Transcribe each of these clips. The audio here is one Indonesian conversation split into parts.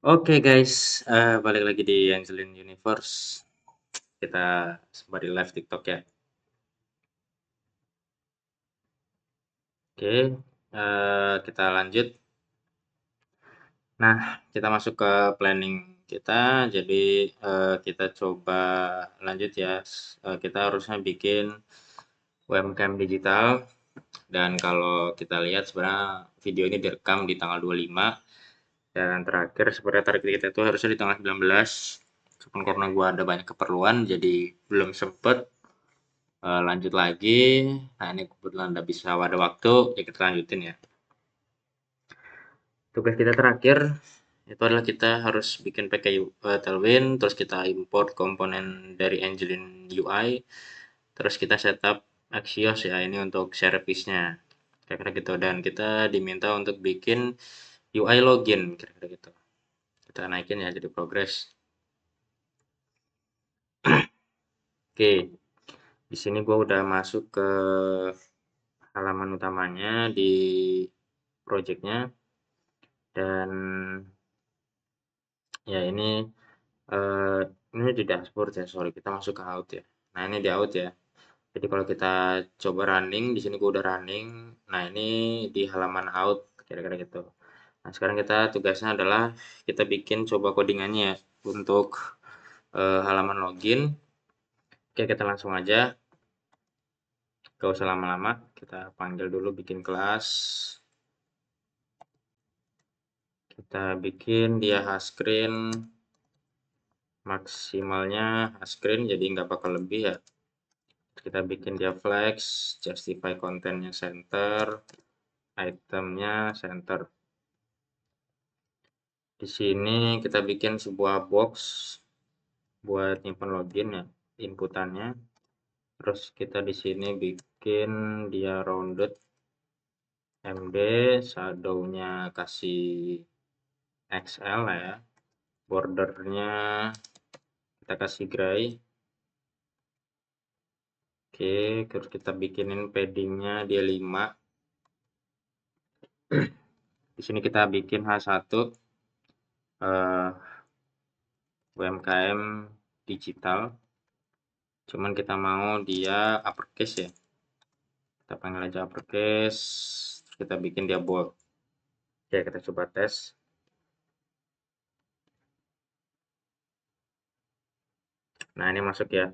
Oke guys, balik lagi di Angelin Universe. Kita sembari live TikTok ya. Oke, kita lanjut. Nah, kita masuk ke planning kita. Jadi kita coba lanjut ya. Kita harusnya bikin webcam digital. Dan kalau kita lihat sebenarnya video ini direkam di tanggal 25. Dan terakhir sebenarnya target kita itu harusnya di tanggal 19. Cuman karena gua ada banyak keperluan, jadi belum sempet lanjut lagi. Nah, ini kebetulan udah bisa ada waktu, ya kita lanjutin ya. Tugas kita terakhir itu adalah kita harus bikin pakai Tailwind, terus kita import komponen dari Angelin UI, terus kita setup Axios ya, ini untuk service-nya. Kira-kira gitu. Dan kita diminta untuk bikin UI login, kira-kira gitu. Kita naikin ya jadi progress. Oke, di sini gua udah masuk ke halaman utamanya di projectnya. Dan ya eh, ini di dashboard ya, sorry kita masuk ke out ya. Nah ini di out ya. Jadi kalau kita coba running, di sini gua udah running. Nah ini di halaman out kira-kira gitu. Nah sekarang kita tugasnya adalah kita bikin coba codingannya ya untuk halaman login. Oke kita langsung aja, gak usah lama-lama. Kita panggil dulu bikin kelas. Kita bikin dia screen maksimalnya screen jadi nggak bakal lebih ya. Kita bikin dia flex, justify kontennya center, itemnya center. Di sini kita bikin sebuah box buat nyimpan login ya, inputannya. Terus kita di sini bikin dia rounded MD, shadownya kasih XL lah ya, bordernya kita kasih gray. Oke, terus kita bikinin paddingnya dia 5. Di sini kita bikin H1 UMKM digital. Cuman kita mau dia uppercase ya. Kita panggil aja uppercase. Terus kita bikin dia bold. Oke, kita coba tes. Nah, ini masuk ya.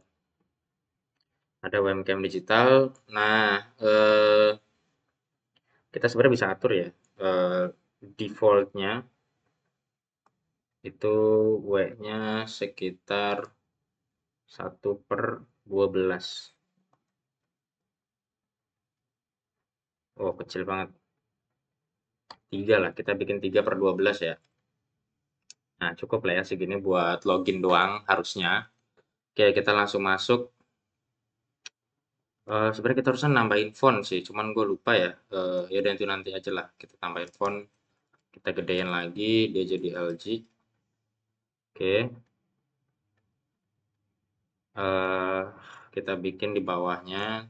Ada UMKM digital. Nah, kita sebenarnya bisa atur ya. Defaultnya itu W-nya sekitar 1/12. Oh, kecil banget. 3 lah, kita bikin 3/12 ya. Nah, cukup lah ya segini buat login doang harusnya. Oke, kita langsung masuk. Sebenarnya kita harusnya nambahin font sih, cuman gue lupa ya. Ya udah itu nanti aja lah. Kita tambahin font, kita gedein lagi, dia jadi LG. Oke, eh, kita bikin di bawahnya,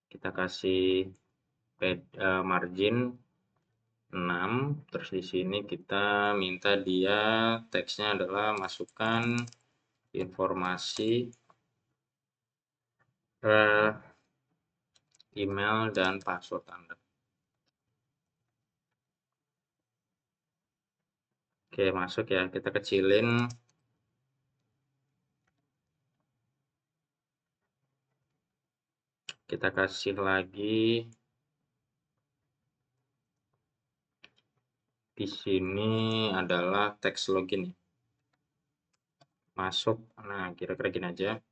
kita kasih margin 6. Terus di sini kita minta dia teksnya adalah masukkan informasi email dan password Anda. Oke, masuk ya. Kita kecilin. Kita kasih lagi di sini adalah teks login. Masuk. Nah, kira-kira gini aja.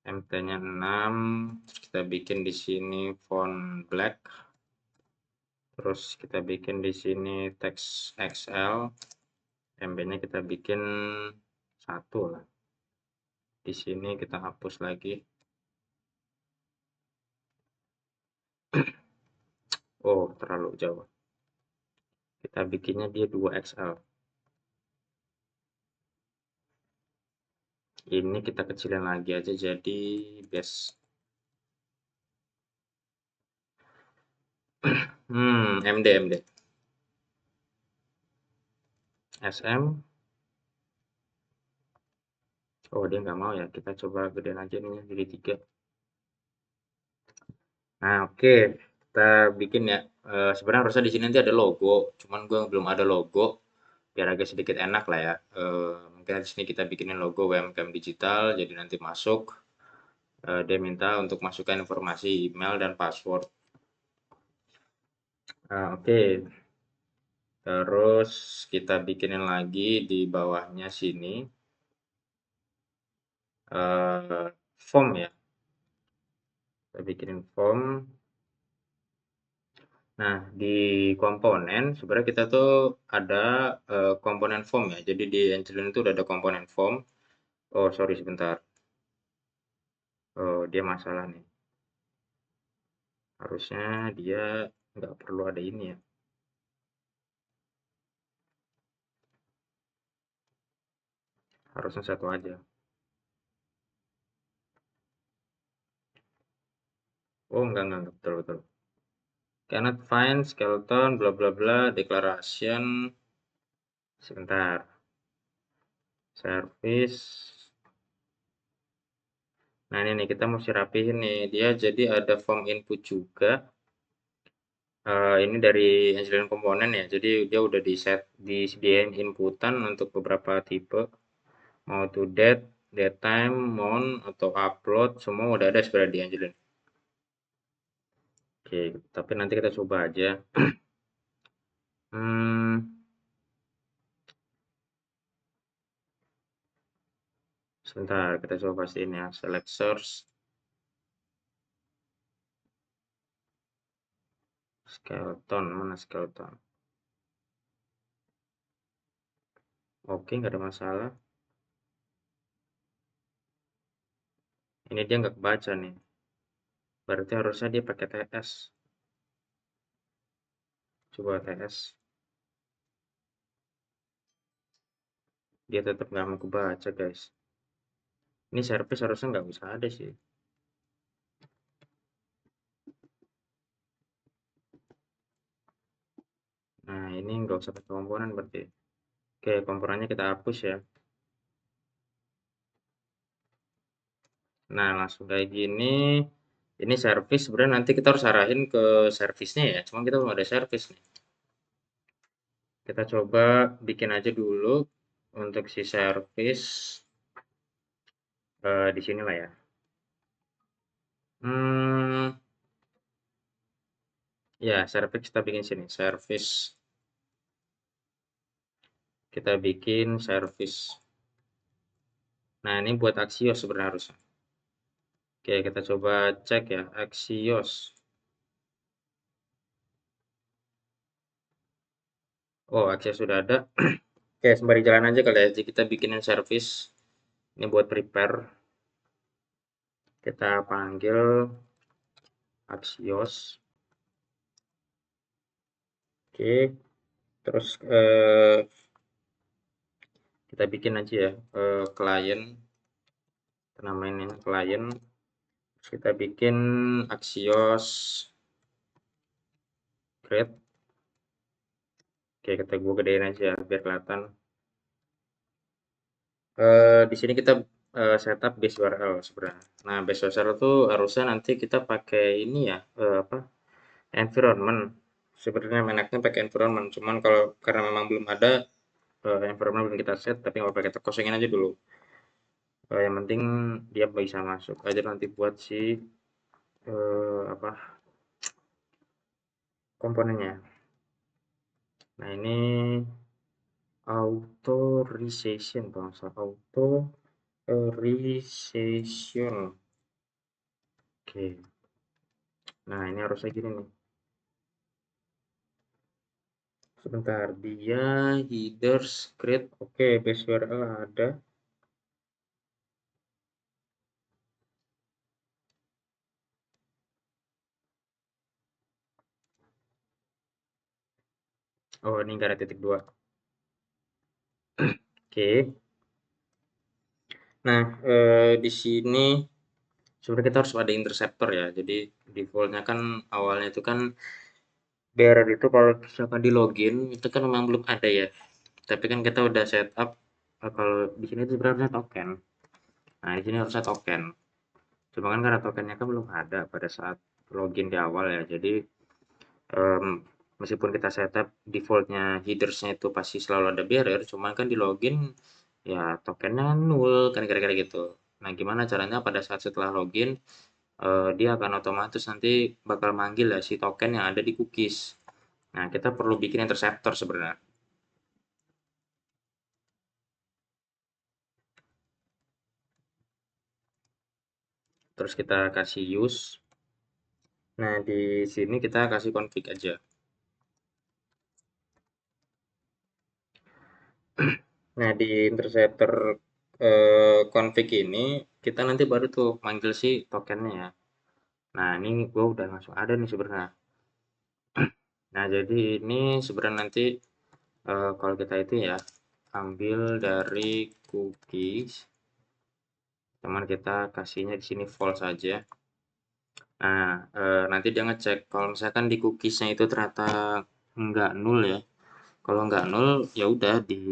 MT-nya 6. Terus kita bikin di sini font black. Terus kita bikin di sini teks XL. MB-nya kita bikin 1 lah. Di sini kita hapus lagi. Oh, terlalu jauh. Kita bikinnya dia 2XL. Ini kita kecilin lagi aja jadi base. MD. SM. Oh, dia nggak mau ya. Kita coba gedein aja nih jadi 3. Nah, oke. Kita bikin ya. Sebenarnya harusnya di sini nanti ada logo. Cuman gue belum ada logo. Biar agak sedikit enak lah ya. Mungkin di sini kita bikinin logo UMKM Digital. Jadi nanti masuk. Dia minta untuk masukkan informasi email dan password. Nah, oke. Terus kita bikinin lagi di bawahnya sini form ya. Kita bikinin form. Nah, di komponen sebenarnya kita tuh ada komponen form ya. Jadi di Angelin itu udah ada komponen form. Oh, sorry sebentar. Oh, dia masalah nih. Harusnya dia nggak perlu ada ini ya. Harusnya satu aja. Oh, enggak, betul, betul. Cannot find skeleton, bla bla bla, declaration. Sebentar. Service. Nah, ini nih kita mesti rapihin nih. Dia jadi ada form input juga. Ini dari Angelin komponen ya. Jadi dia udah disediain inputan untuk beberapa tipe. Mau to date, date time, month, atau upload, semua udah ada sebenarnya di Angelin. Oke, tapi nanti kita coba aja. Hmm, sebentar, kita coba pastiin ya. Select source, skeleton, mana skeleton? Oke, nggak ada masalah. Ini dia nggak kebaca nih. Berarti harusnya dia pakai TS. Coba TS. Dia tetap nggak mau kebaca, guys. Ini service harusnya nggak bisa ada sih. Nah, ini nggak usah pakai komponen berarti. Oke, komponennya kita hapus ya. Nah, langsung kayak gini. Ini service sebenarnya nanti kita harus arahin ke servisnya ya. Cuma kita belum ada service nih. Kita coba bikin aja dulu untuk si service di sini lah ya. Hmm, ya service kita bikin sini. Service kita bikin service. Nah, ini buat Axios sebenarnya harusnya. Oke, kita coba cek ya Axios. Oh, Axios sudah ada. Oke, sembari jalan aja kali ya. Jadi kita bikinin service. Ini buat prepare. Kita panggil Axios. Oke, terus kita bikin aja ya klien. Kita namain ini klien. Terus kita bikin Axios create. Oke, kita gua gedein aja biar kelihatan. Di sini kita setup base URL sebenarnya. Nah, base URL tuh harusnya nanti kita pakai ini ya, apa? Environment. Sebenarnya enaknya pakai environment, cuman kalau karena memang belum ada environment belum kita set, tapi nggak apa-apa kita kosongin aja dulu. Yang penting dia bisa masuk aja nanti buat si apa komponennya. Nah ini authorization bangsa authorization. Oke. Nah ini harusnya gini nih. Sebentar dia header script. Oke, base URL ada. Oh ini nggak ada titik dua. Oke. Nah di sini sebenarnya kita harus ada interceptor ya. Jadi defaultnya kan awalnya itu kan bearer itu kalau misalkan di login itu kan memang belum ada ya. Tapi kan kita udah setup kalau di sini itu sebenarnya token. Nah, di sini harusnya token. Cuma kan karena tokennya kan belum ada pada saat login di awal ya. Jadi em, meskipun kita setup defaultnya headersnya itu pasti selalu ada bearer, cuman kan di login ya tokennya nol kan kira-kira gitu. Nah, gimana caranya pada saat setelah login dia akan otomatis nanti bakal manggil ya si token yang ada di cookies. Nah, kita perlu bikin interceptor sebenarnya. Terus kita kasih use. Nah, di sini kita kasih config aja. Nah, di interceptor config ini kita nanti baru tuh manggil si tokennya ya. Nah, ini gue udah langsung ada nih sebenarnya. Nah, jadi ini sebenarnya nanti kalau kita itu ya ambil dari cookies, cuman kita kasihnya di sini false saja. Nah, nanti dia ngecek kalau misalkan di cookiesnya itu ternyata nggak nol ya. Kalau nggak nol, ya udah di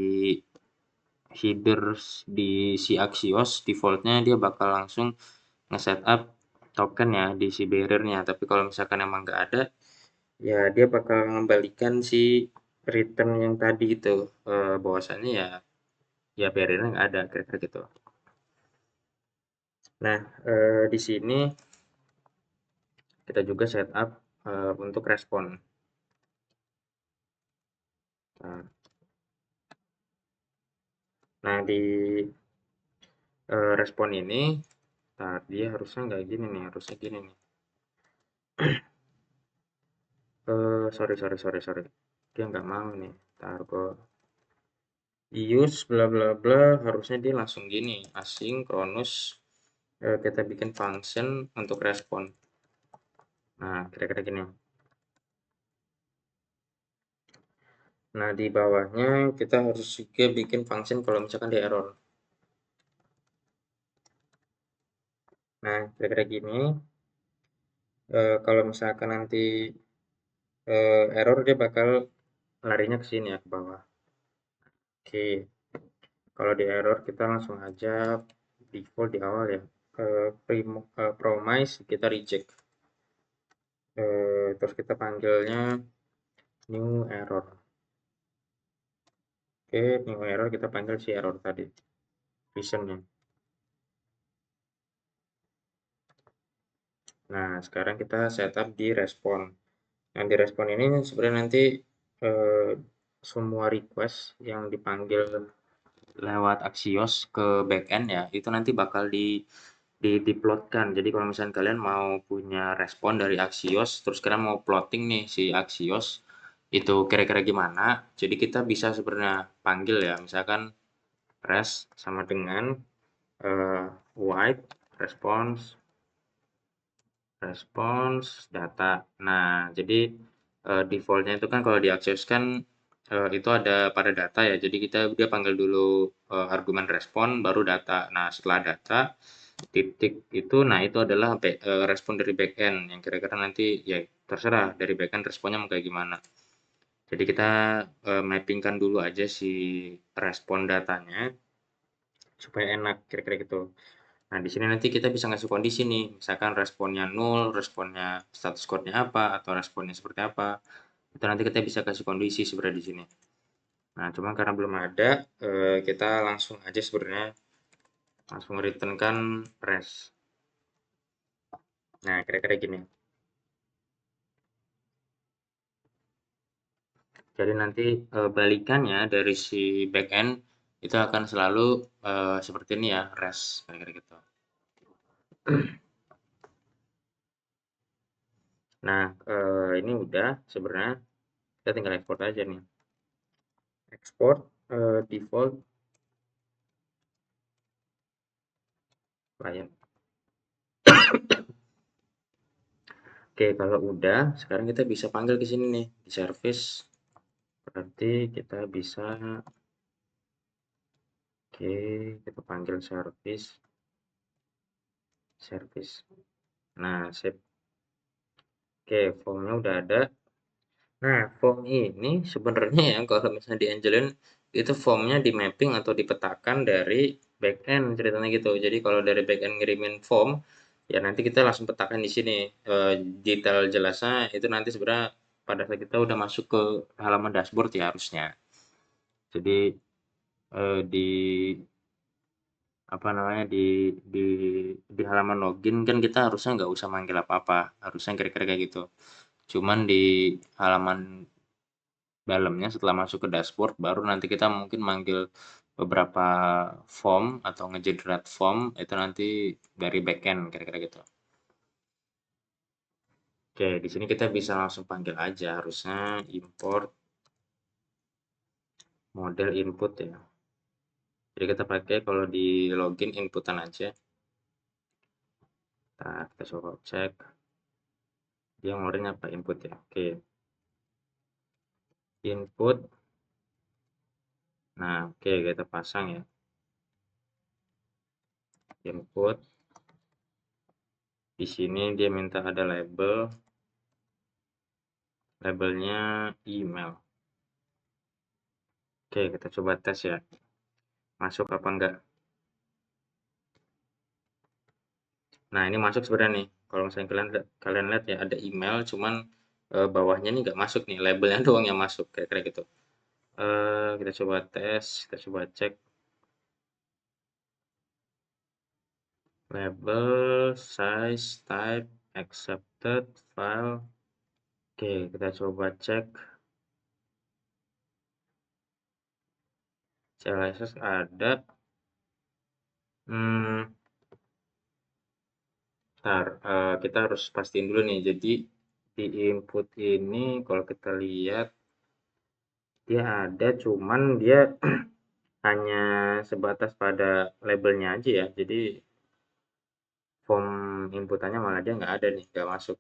headers di si Axios defaultnya dia bakal langsung nge-setup token ya di si bearernya. Tapi kalau misalkan emang nggak ada, ya dia bakal mengembalikan si return yang tadi itu bahwasannya ya bearernya nggak ada kira-kira gitu. Nah, di sini kita juga setup untuk respon. Nah, di respon ini, nah, dia harusnya nggak gini nih, harusnya gini nih. Sorry, sorry, sorry, sorry. Dia nggak mau nih. Ntar gua use bla bla bla, harusnya dia langsung gini, asynchronous kita bikin function untuk respon. Nah, kira-kira gini. Nah, di bawahnya kita harus juga bikin function kalau misalkan dia error. Nah, kira-kira gini. Kalau misalkan nanti error dia bakal larinya ke sini ya ke bawah. Oke, kalau di error kita langsung aja default di awal ya. Promise kita reject. Terus kita panggilnya new error. Oke, new error kita panggil si error tadi, reasonnya. Nah, sekarang kita setup di respon. Nah, di respon ini sebenarnya nanti eh, semua request yang dipanggil lewat Axios ke backend ya, itu nanti bakal diplotkan. Jadi kalau misalnya kalian mau punya respon dari Axios, terus kalian mau plotting nih si Axios, itu kira-kira gimana? Jadi kita bisa sebenarnya panggil ya, misalkan res sama dengan eh, white response response data. Nah, jadi defaultnya itu kan kalau diakses kan itu ada pada data ya. Jadi dia panggil dulu argumen respon baru data. Nah, setelah data titik itu, nah itu adalah respon dari backend yang kira-kira nanti ya terserah dari backend responnya mau kayak gimana. Jadi kita mappingkan dulu aja si respon datanya supaya enak kira-kira gitu. Nah, di sini nanti kita bisa ngasih kondisi nih, misalkan responnya nol, responnya status code-nya apa, atau responnya seperti apa. Itu nanti kita bisa kasih kondisi sebenarnya di sini. Nah, cuma karena belum ada, kita langsung aja sebenarnya langsung return kan res. Nah, kira-kira gini. Jadi nanti balikannya dari si backend itu akan selalu seperti ini ya, res, kira-kira gitu. Nah, ini udah sebenarnya kita tinggal export aja nih. Export default client. Oke, kalau udah, sekarang kita bisa panggil ke sini nih, di service. Berarti kita bisa, oke, kita panggil service. Nah, save. Oke, formnya udah ada. Nah, form ini sebenarnya ya kalau misalnya di Angelin itu formnya di mapping atau dipetakan dari backend ceritanya gitu. Jadi kalau dari backend ngirimin form, ya nanti kita langsung petakan di sini. Detail jelasnya itu nanti sebenarnya pada saat kita udah masuk ke halaman dashboard ya harusnya. Jadi di apa namanya di di halaman login kan kita harusnya nggak usah manggil apa-apa, harusnya kira-kira kayak gitu. Cuman di halaman dalamnya setelah masuk ke dashboard baru nanti kita mungkin manggil beberapa form atau ngegenerate form itu nanti dari backend kira-kira gitu. Oke, di sini kita bisa langsung panggil aja harusnya import model input ya. Jadi kita pakai kalau di login inputan aja. Nah, kita coba cek dia ngeluarin apa input ya. Oke, input. Nah, oke kita pasang ya input. Di sini dia minta ada label, labelnya email. Oke, kita coba tes ya. Masuk apa enggak? Nah, ini masuk sebenarnya nih. Kalau misalnya kalian lihat ya ada email, cuman bawahnya nih nggak masuk nih, labelnya doang yang masuk, kira-kira gitu. Kita coba tes, kita coba cek label, size, type, accepted, file. Oke, kita coba cek CLSS ada. Hmm, Ntar, kita harus pastiin dulu nih. Jadi di input ini kalau kita lihat dia ada, cuman dia hanya sebatas pada labelnya aja ya. Jadi form inputannya malah dia nggak ada nih, nggak masuk.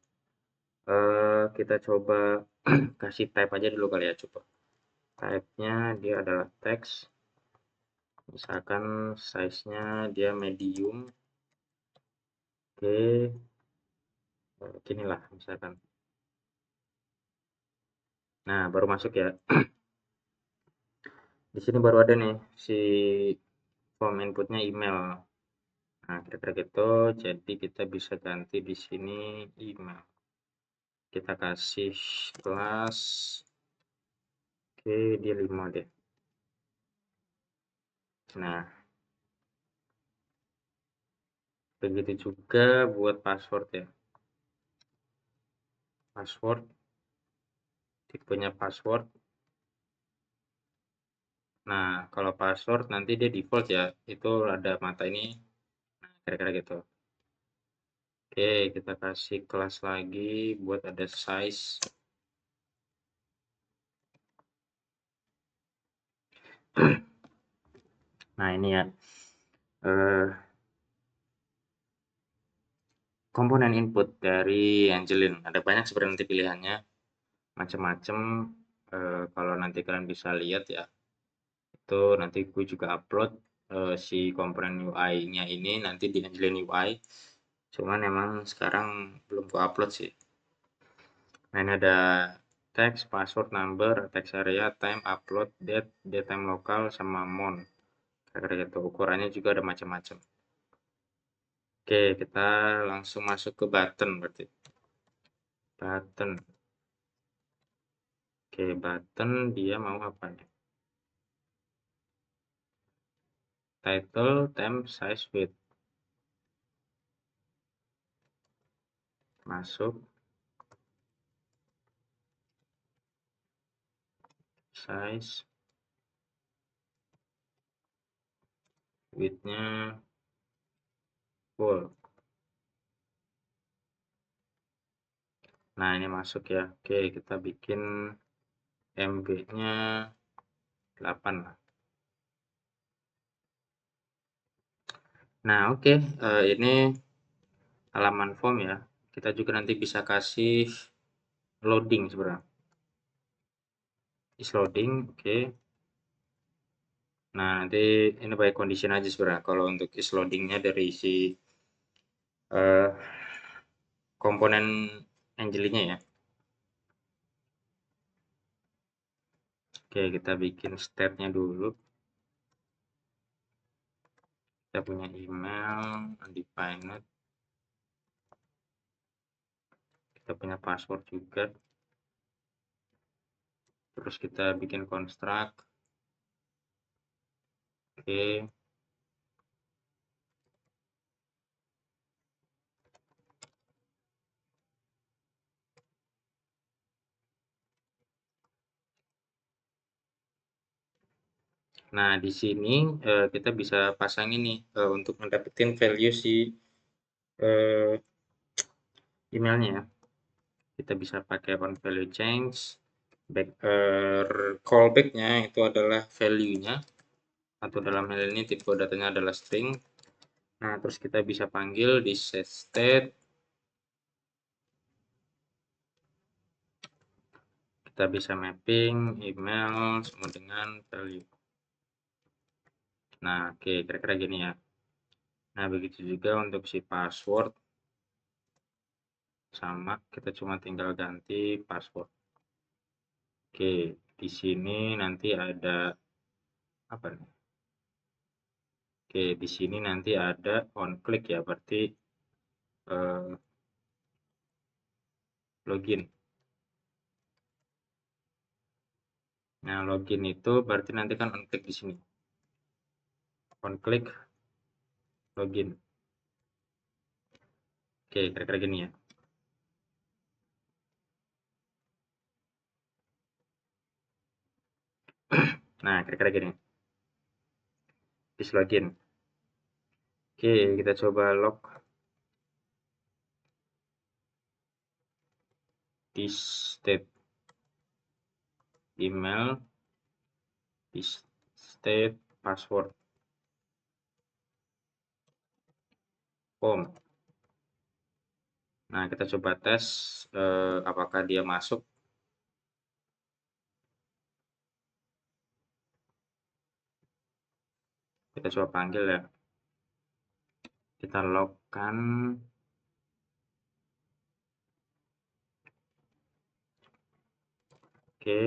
Kita coba kasih type aja dulu kali ya, coba. Type-nya dia adalah teks. Misalkan size-nya dia medium. Oke, gini lah misalkan. Nah, baru masuk ya. Di sini baru ada nih si form inputnya email. Nah, kira-kira gitu. Jadi kita bisa ganti di sini email. Kita kasih kelas. Oke, dia 5 deh. Nah, begitu juga buat password ya. Password, tipenya password. Nah, kalau password nanti dia default ya. Itu ada mata ini, kira-kira gitu. Oke, kita kasih kelas lagi buat ada size. Nah, ini ya. Eh, komponen input dari Angelin. Ada banyak sebenarnya nanti pilihannya. Macam-macam. Kalau nanti kalian bisa lihat ya. Itu nanti gue juga upload si komponen UI-nya ini nanti di Angelin UI. Cuman emang sekarang belum gue upload sih. Nah, ini ada text, password, number, text area, time, upload, date, date time lokal, sama month. Kayak gitu. Ukurannya juga ada macam-macam. Oke, kita langsung masuk ke button berarti. Button. Oke, button dia mau apa nih? Title, theme, size, width. Masuk, size, width-nya full. Nah, ini masuk ya. Oke, kita bikin MB-nya 8 lah. Nah, oke. Ini halaman form ya. Kita juga nanti bisa kasih loading sebenarnya. Is loading, oke. Nah, nanti ini by condition aja sebenarnya. Kalau untuk is loadingnya dari si eh, komponen Angelina ya. Oke, kita bikin state-nya dulu. Kita punya email undefined. Kita punya password juga. Terus kita bikin construct. Oke. Nah, di sini kita bisa pasang ini untuk mendapatkan value si emailnya. Kita bisa pakai on value change. Callback-nya itu adalah value-nya, atau dalam hal ini tipe datanya adalah string. Nah, terus kita bisa panggil di set state. Kita bisa mapping email sama dengan value. Nah, oke, kira-kira gini ya. Nah, begitu juga untuk si password. Sama, kita cuma tinggal ganti password. Oke, di sini nanti ada apa nih? Oke, di sini nanti ada on click ya, berarti login. Nah, login itu berarti nanti kan on click di sini. On click login. Oke, kira-kira gini ya. Nah, kira-kira gini. This login. Oke, kita coba log this state email, this state password form. Nah, kita coba tes apakah dia masuk. Kita coba panggil ya. Kita logkan. Oke,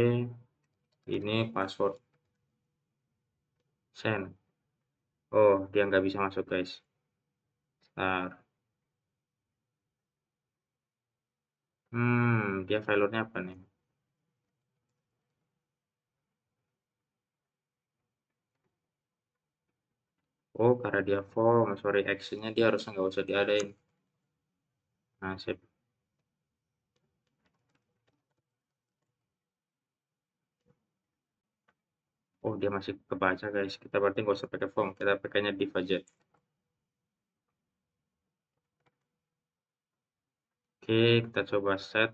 ini password send. Oh, dia nggak bisa masuk guys. Ntar. Dia failurnya apa nih? Oh, karena dia form, sorry, actionnya dia harusnya nggak usah diadain. Nah, sip. Oh, dia masih kebaca guys. Kita berarti nggak usah pakai form, kita pakainya div aja. Oke, kita coba set.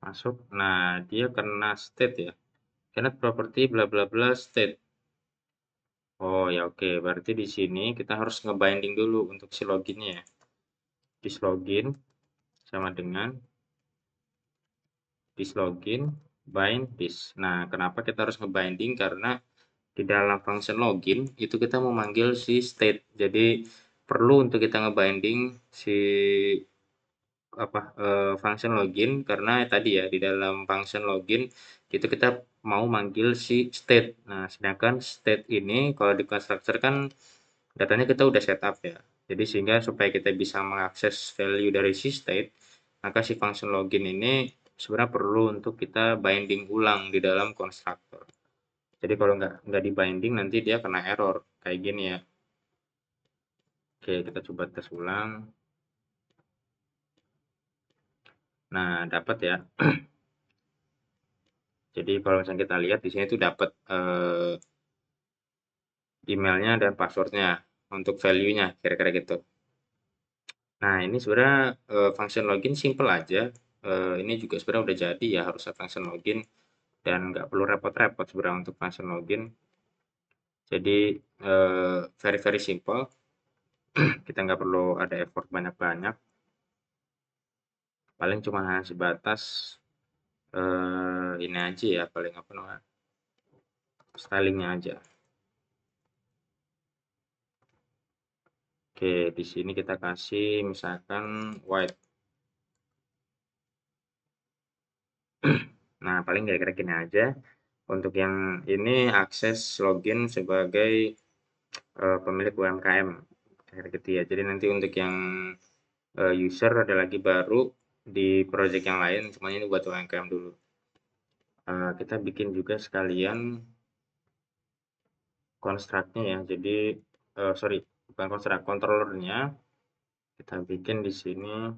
Masuk. Nah, dia kena state ya. Cannot property bla bla bla state. Oh ya oke, berarti di sini kita harus ngebinding dulu untuk si loginnya ya. This login sama dengan this login bind this. Nah, kenapa kita harus ngebinding? Karena di dalam function login itu kita memanggil si state. Jadi perlu untuk kita ngebinding si function login karena tadi ya di dalam function login itu kita mau manggil si state. Nah, sedangkan state ini kalau di constructor kan datanya kita udah setup ya. Jadi sehingga supaya kita bisa mengakses value dari si state, maka si function login ini sebenarnya perlu untuk kita binding ulang di dalam constructor. Jadi kalau nggak di binding nanti dia kena error kayak gini ya. Oke, kita coba tes ulang. Nah, dapat ya. Jadi kalau misalnya kita lihat di sini tuh dapat emailnya dan passwordnya untuk value-nya kira-kira gitu. Nah, ini sebenarnya function login simple aja. Ini juga sebenarnya udah jadi ya harusnya function login dan nggak perlu repot-repot sebenarnya untuk function login. Jadi very very simple. Kita nggak perlu ada effort banyak-banyak. Paling cuma sebatas ini aja ya paling apa namanya stylingnya aja. Oke, di sini kita kasih misalkan white. Nah, paling kira-kira gini aja. Untuk yang ini akses login sebagai pemilik UMKM, kira-kira gitu ya. Jadi nanti untuk yang user ada lagi baru di project yang lain, semuanya ini buat UMKM dulu. Kita bikin juga sekalian konstruknya ya. Jadi sorry, bukan konstruk, controllernya kita bikin di sini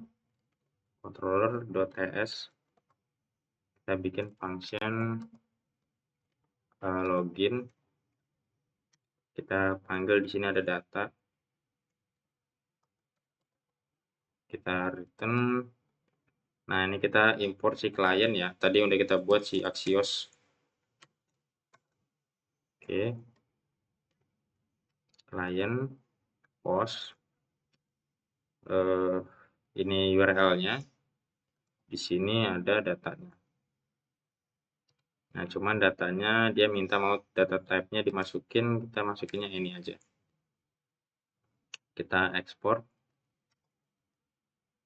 controller.ts. Kita bikin function login. Kita panggil di sini ada data. Kita return. Nah, ini kita import si klien ya. Tadi udah kita buat si Axios. Oke, klien, post, ini URL-nya. Di sini ada datanya. Nah, cuman datanya dia minta mau data type-nya dimasukin, kita masukinnya ini aja. Kita ekspor.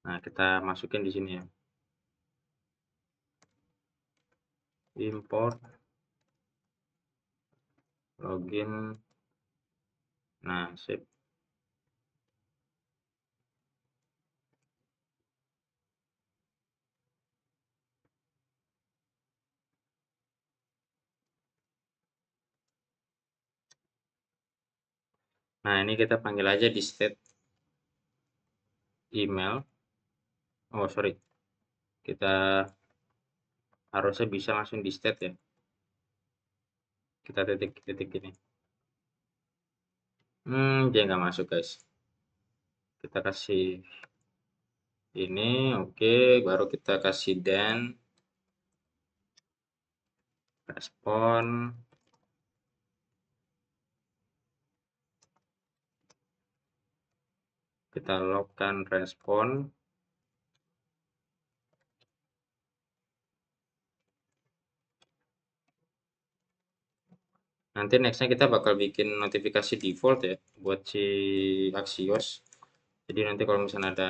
Nah, kita masukin di sini ya. Import login. Nah, sip. Nah, ini kita panggil aja di state email. Oh, sorry. Kita harusnya bisa langsung di state ya. Kita titik-titik ini. Dia nggak masuk guys. Kita kasih ini, oke. Baru kita kasih then respon. Kita logkan respon. Nanti nextnya kita bakal bikin notifikasi default ya buat si Axios. Jadi nanti kalau misalnya ada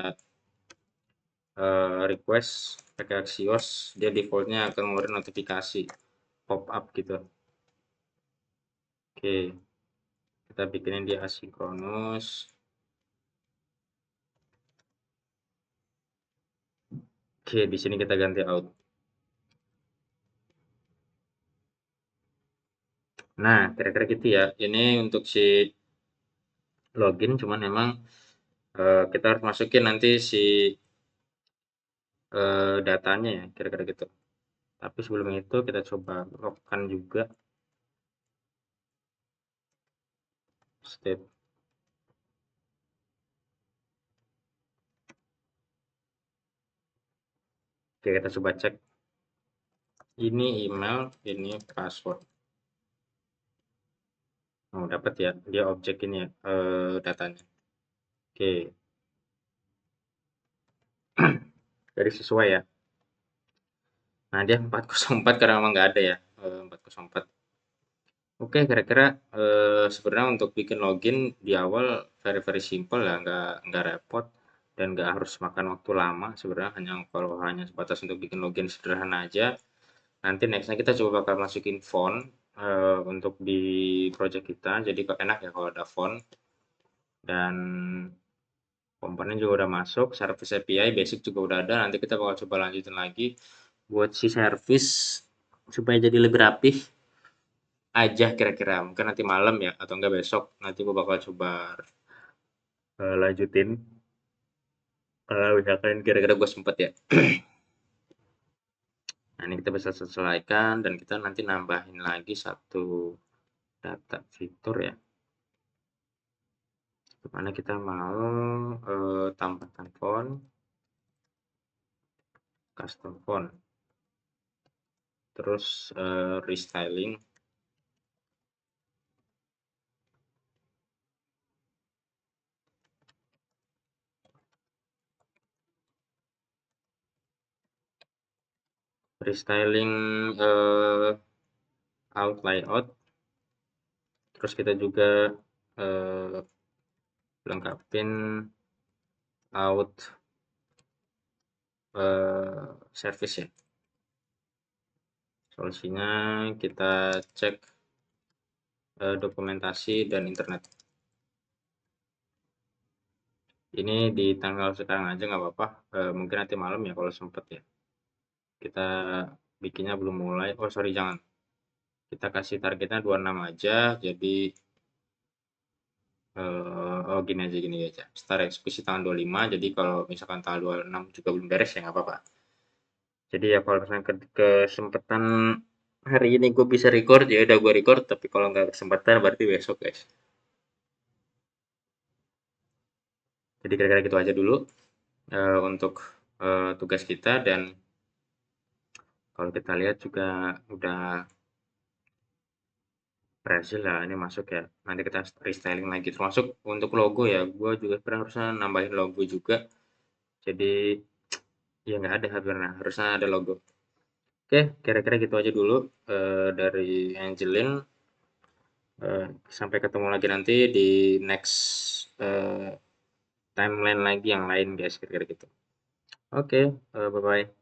request pakai Axios, dia defaultnya akan ngeluarin notifikasi pop up gitu. Oke, kita bikinin dia asinkronus. Oke, di sini kita ganti out. Nah, kira-kira gitu ya. Ini untuk si login, cuman memang kita harus masukin nanti si datanya ya, kira-kira gitu. Tapi sebelum itu kita coba logkan juga step. Oke, kita coba cek. Ini email, ini password. Oh, dapat ya. Dia objek ini ya, datanya. Oke, jadi sesuai ya. Nah, dia 404 karena memang nggak ada ya, 404. Oke, kira-kira sebenarnya untuk bikin login di awal very very simple ya, nggak repot dan nggak harus makan waktu lama sebenarnya. Hanya kalau hanya sebatas untuk bikin login sederhana aja. Nanti nextnya kita coba bakal masukin font untuk di project kita. Jadi kok enak ya kalau ada font dan komponen juga udah masuk. Service API basic juga udah ada. Nanti kita bakal coba lanjutin lagi buat si service supaya jadi lebih rapih aja kira-kira. Mungkin nanti malam ya atau enggak besok. Nanti gue bakal coba lanjutin kalau misalkan kira-kira gue sempet ya. Nah, ini kita bisa selesaikan dan kita nanti nambahin lagi satu data fitur ya. Dimana kita mau tambahkan font, custom font, terus restyling. Restyling out layout. Terus kita juga eh, lengkapin out service ya. Solusinya kita cek dokumentasi dan internet. Ini di tanggal sekarang aja nggak apa-apa, mungkin nanti malam ya kalau sempet ya. Kita bikinnya belum mulai, oh sorry jangan. Kita kasih targetnya 26 aja, jadi oh gini aja. Start eksekusi tanggal 25, jadi kalau misalkan tanggal 26 juga belum beres ya nggak apa-apa. Jadi ya kalau misalnya kesempatan hari ini gue bisa record ya udah gue record, tapi kalau nggak kesempatan berarti besok guys. Jadi kira-kira gitu aja dulu untuk tugas kita, dan kalau kita lihat juga udah berhasil lah ini masuk ya. Nanti kita restyling lagi, termasuk untuk logo ya. Gue juga sebenarnya harusnya nambahin logo juga. Jadi ya nggak ada sebenarnya, harusnya ada logo. Oke, kira-kira gitu aja dulu dari Angelin. Sampai ketemu lagi nanti di next timeline lagi yang lain guys, kira-kira gitu. Oke, bye-bye.